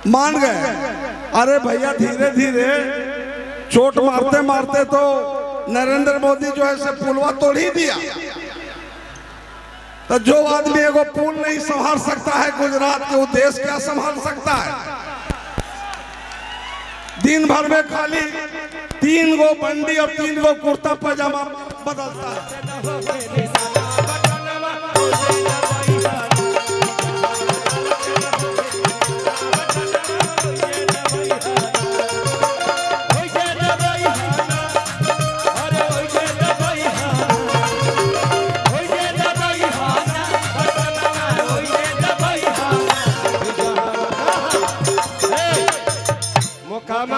मान गए। अरे भैया धीरे धीरे चोट मारते मारते तो नरेंद्र मोदी जो है से पुलवा तोड़ ही दिया। तो जो आदमी एगो पुल नहीं संभाल सकता है गुजरात के, वो देश क्या संभाल सकता है। दिन भर में खाली 3 गो बंडी और 3 गो कुर्ता पजामा बदलता है।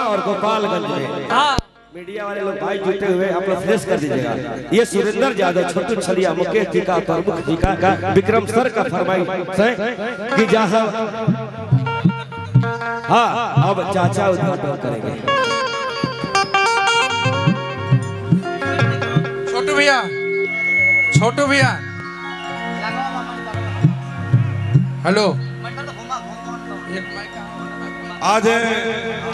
और गोपालगंज में मीडिया वाले लोग भाई जुटे हुए आप लोग फ्लैश कर दीजिएगा। ये सुरेंद्र यादव, छोटू छलिया, मुकेश जी का, प्रमुख जी का, विक्रम सर का फरमाइश है कि जहां हाँ अब चाचा उद्घाटन करेंगे। छोटू भैया, छोटू भैया, हेलो। आज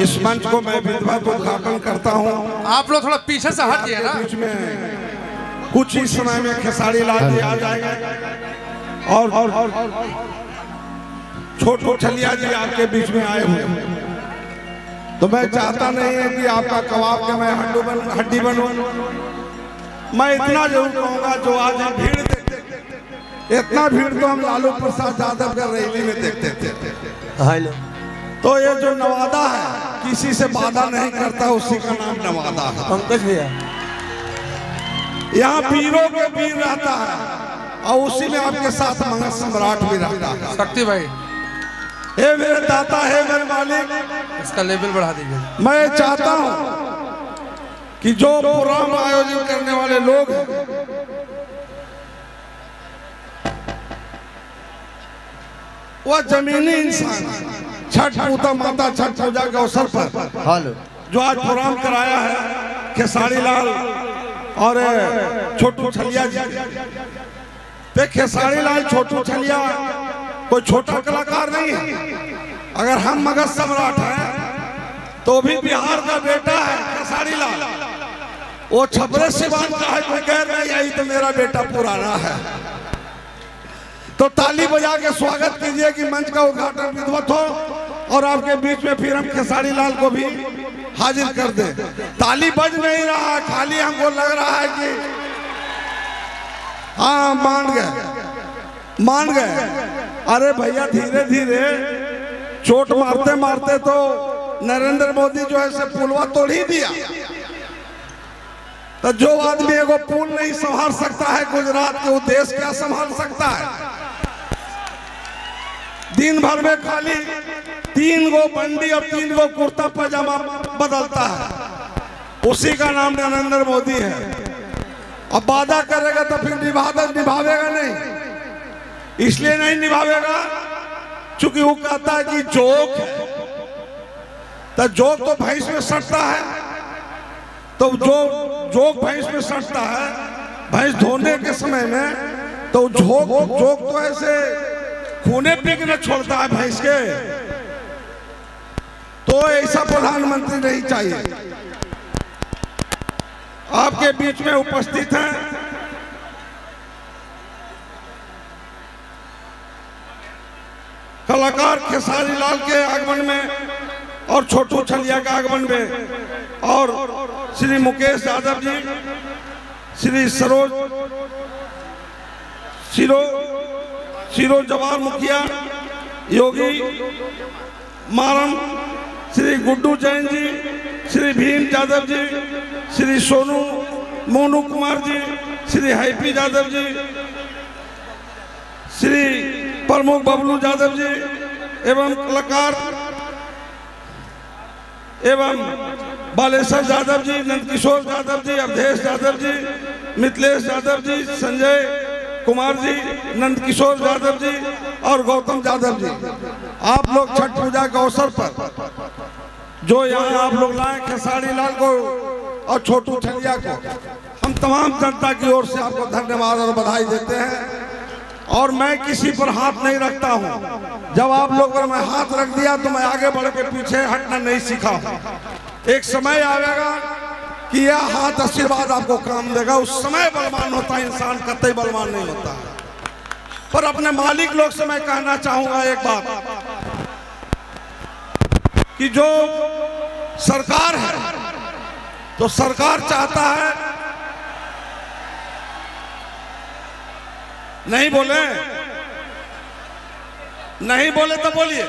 इस मंच को मैं विधिवत उद्घाटन करता हूं। आप लोग थोड़ा पीछे से हट जाइए ना। बीच में कुछ ही समय में खेसारी लाल जी आ जाएंगे और छोटू छलिया जी आपके बीच में आए हुए। तो मैं चाहता नहीं है कि आपका कबाब के मैं हड्डी बनूं। मैं इतना जरूर कहूंगा, जो आज भीड़ देखते, इतना भीड़ तो हम लालू प्रसाद यादव के रैली में देखते थे। तो ये जो नवादा है, किसी से वादा नहीं करता, उसी का नाम नवादा है। पंकज भैया, यहाँ वीरों के वीर रहता है और उसी में आपके साथ मगध सम्राट भी रहता है। शक्ति भाई, हे मेरे दाता, हे मेरे मालिक, इसका लेवल बढ़ा दीजिए। मैं चाहता हूँ कि जो प्रोग्राम आयोजित करने वाले लोग हैं, वह जमीनी इंसान छठ पूजा, माता छठ पूजा के अवसर पर जो आज प्रोग्राम कराया है खेसारी लाल और छोटू छलिया जी। तो खेसारी लाल, छोटू छलिया कोई छोटा कलाकार नहीं है। अगर हम मगध सम्राट हैं तो भी बिहार का बेटा है खेसारी लाल। वो छपरे सिवान का है, कोई कह नहीं आई तो मेरा बेटा पुराना है। तो ताली बजा के स्वागत कीजिए कि मंच का उद्घाटन विधिवत हो और आपके बीच में फिर हम खेसारी लाल को भी हाजिर कर दे। ताली बज नहीं रहा, खाली हमको लग रहा है कि हाँ मान गए। अरे भैया धीरे धीरे चोट मारते मारते तो नरेंद्र मोदी जो है से पुलवा तोड़ ही दिया। तो जो आदमी एगो पुल नहीं संभाल सकता है गुजरात के, वो देश क्या संभाल सकता है। दिन भर में खाली 3 गो बंडी और 3 गो कुर्ता पजामा बदलता है। उसी का नाम नरेंद्र मोदी है। अब वादा करेगा तो फिर निभावेगा नहीं। इसलिए नहीं निभावेगा क्योंकि वो कहता है कि जोक है। तो जोक तो भैंस में सटता है, तो जोक भैंस में सटता है। भैंस धोने के समय में तो जोक तो ऐसे खूने पीक न छोड़ता है भैंस के। तो ऐसा प्रधानमंत्री नहीं चाहिए। आपके बीच में उपस्थित हैं कलाकार खेसारी लाल के आगमन में और छोटू छलिया के आगमन में, और श्री मुकेश यादव जी, श्री सिरो जवाहर मुखिया, योगी मारम, श्री गुड्डू जैन जी, श्री भीम यादव जी, श्री मोनू कुमार जी, श्री हैप्पी यादव जी, श्री प्रमुख बबलू यादव जी एवं कलाकार एवं बालेश्वर यादव जी, नंदकिशोर यादव जी, अवधेश यादव जी, मिथिलेश यादव जी, संजय कुमार जी, नंदकिशोर यादव जी और गौतम यादव जी। आप लोग छठ पूजा के अवसर पर जो यहाँ आप लोग लाए खेसारी लाल को और छोटू छलिया को, हम तमाम जनता की ओर से आपको धन्यवाद और बधाई देते हैं। और मैं किसी पर हाथ नहीं रखता हूं। जब आप लोगों पर मैं हाथ रख दिया तो मैं आगे बढ़ के पीछे हटना नहीं सीखा हूं। एक समय आएगा कि यह हाथ आशीर्वाद आपको काम देगा, उस समय बलवान होता है इंसान, कतई बलवान नहीं होता। पर अपने मालिक लोग से मैं कहना चाहूंगा एक बात कि जो सरकार है तो सरकार चाहता है, नहीं बोले, नहीं बोले तो बोलिए,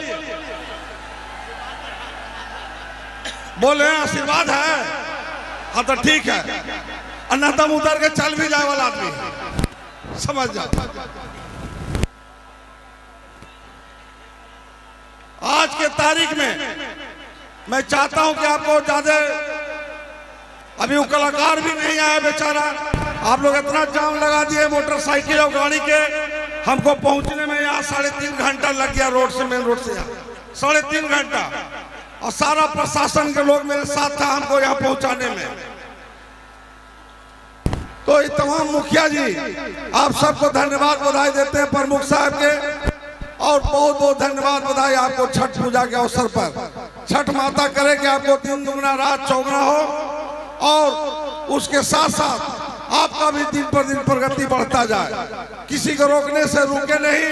बोले आशीर्वाद है, हाँ तो ठीक है, अन्नतम उतर के चल भी जाए वाला आदमी, समझ जाओ। आज के तारीख में मैं चाहता हूं कि आपको ज्यादा, अभी वो कलाकार भी नहीं आया बेचारा, आप लोग इतना जाम लगा दिए मोटरसाइकिल और गाड़ी के, हमको पहुंचने में यहाँ 3.5 घंटा लग गया, रोड से, मेन रोड से यहाँ 3.5 घंटा, और सारा प्रशासन के लोग मेरे साथ था हमको यहाँ पहुंचाने में। तो ये तमाम मुखिया जी आप सबको धन्यवाद बधाई देते हैं, प्रमुख साहब के, और बहुत बहुत धन्यवाद बधाई आपको छठ पूजा के अवसर पर। छठ माता करे कि आपको दिन दुगना रात चौगुना हो, और उसके साथ साथ आपका भी दिन पर दिन प्रगति बढ़ता जाए, किसी को रोकने से रुके नहीं,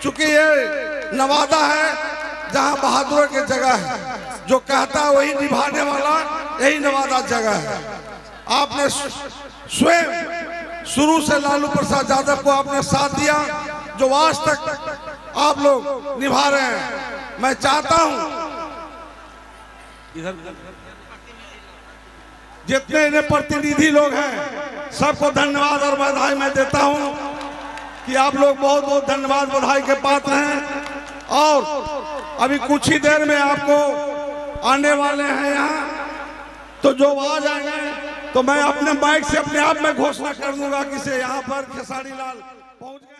चूंकि ये नवादा है जहां बहादुर की जगह है, जो कहता है वही निभाने वाला, यही नवादा जगह है। आपने स्वयं शुरू से लालू प्रसाद यादव को आपने साथ दिया, जो आज तक आप लोग निभा रहे हैं। मैं चाहता हूं जितने इन्हें प्रतिनिधि लोग हैं सबको धन्यवाद और बधाई मैं देता हूं कि आप लोग बहुत बहुत धन्यवाद बधाई के पात्र हैं। और अभी कुछ ही देर में आपको आने वाले हैं यहाँ, तो जो आ जाएंगे तो मैं अपने माइक से अपने आप में घोषणा कर दूंगा कि से यहाँ पर खेसारी लाल पहुंच गए।